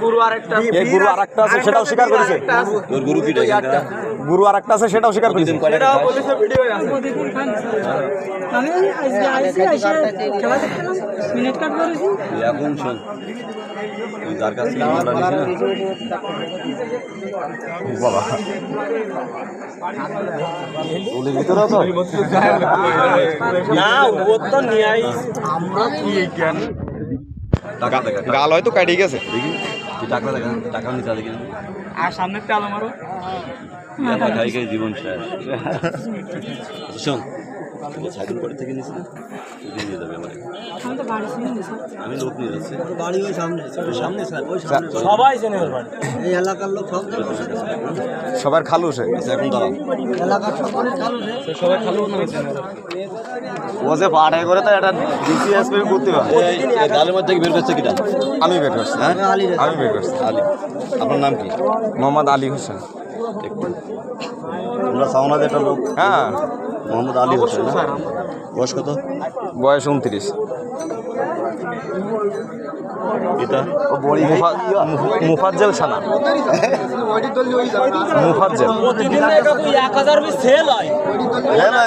গুরু আরেকটা আছে সেটাও স্বীকার করেছে। গুরু আরেকটা আছে সেটাও স্বীকার করেছে। আমি আজকে আইসি এসে খেলা দেখলাম, মিনিট কাট করেছি। এখন শোন, তুই যার কাছ থেকে আমরা নিছি না বাবা ওদের ভিতরেও তো না ও তো নিয়ে আইস আমরা কি জ্ঞান টাকা দেখা গাল হয়তো কাটিয়ে গেছে। দেখি তুই টাকা দেখা, টাকা নিতে দেখি আর সামনে তেল মারো খাই খাই জীবন শেষ। শোন সাইকেল করে থেকে নিছি না, দিয়ে দিয়ে যাবে আমাকে। আমি তো বাড়ি শুনি স্যার, আমি লোক নিয়ে যাচ্ছি। বাড়ি ওই সামনে সামনে স্যার, ওই সামনে সবাই চেনে ওর বাড়ি, এই এলাকার লোক সব সবার খালু সে এখন দাঁড়াও, এলাকার সকলে খালু সে সবাই খালু না চেনে। ও যে পাড়ায় করে তো এটা ডিসিএস বের করতে হবে। এই গালের মধ্যে বের করছে কিটা? আমি বের করছি। হ্যাঁ আমি বের করছি। আলী, আপনার নাম কি? মোহাম্মদ আলী হোসেন। আমরা সাউনাদের একটা লোক, হ্যাঁ মোহাম্মদ আলী হোসেন না? বয়স কত? বয়স 29। এটা মুফাজ্জল সানা, মুফাজ্জল। প্রতিদিন এটা তো 1000 পিস সেল হয়।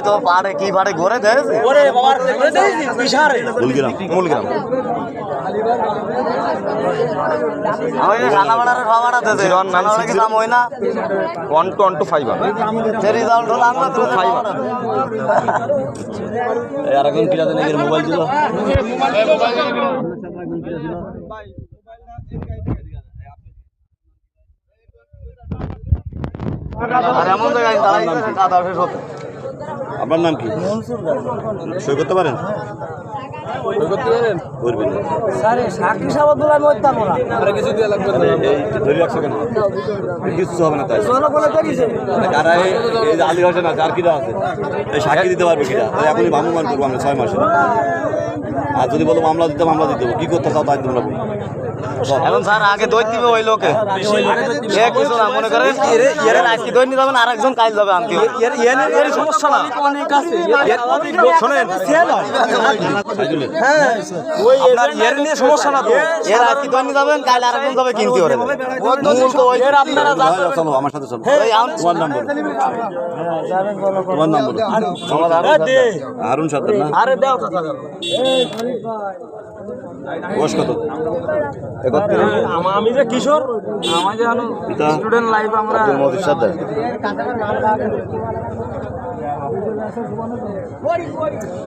তো পাড়ে কি পাড়ে ঘরে দেয় ওরে বাবার করে দেইছি বিশারে মূলগ্রাম। মূলগ্রাম। আমি খানা বাড়ার খাওয়াটা দিতে 1966 নাম হয় না 1225 যে রেজাল্ট হলো আমরা 25 আর এখন কিরা দেন এর মোবাইল দিল। আর এমন জায়গায় দাঁড়াই কাদা শেষ হতে। আপনার নাম কি? সই করতে পারেন? করবেন না। স্যার সাকি সাবাদ বলে আমি ওইতাম না আরে কিছু দিয়ে লাগবে না। এই ধরে রাখছো কেন? কিছু হবে না তাই। সোনা বলে করিছে কারা এই যে আলী হোসেন আছে আর কিরা আছে? এই সাক্ষী দিতে পারবে কিরা? তাই এখনই ভ্রাম্যমাণ করবো আমরা 6 মাসে। আর যদি বলো মামলা দিতে দেবো। কি করতে চাও তাই তোমরা বলো। এখন স্যার আগে দই দিবে ওই লোকে এ কিছু না মনে করেন এর আজকে দই নিতে যাবেন আর একজন কাজ যাবে আনতে এর সমস্যা না অনেক আছে শোনেন সেল হয়। হ্যাঁ ওই এর নিয়ে সমস্যা না তো এর আজকে দই নিতে যাবেন কাল আর একজন যাবে কিনতে হবে মূল তো ওই এর আপনারা চলো আমার সাথে চলো। তোমার নাম বলো। তোমার নাম বলো। হারুন সাদ্দার না? আরে দাও কথা দাও বয়স কত? আমি যে কিশোর আমার যে স্টুডেন্ট লাইফ আমরা আব্দুল মজিদ সাদ্দার।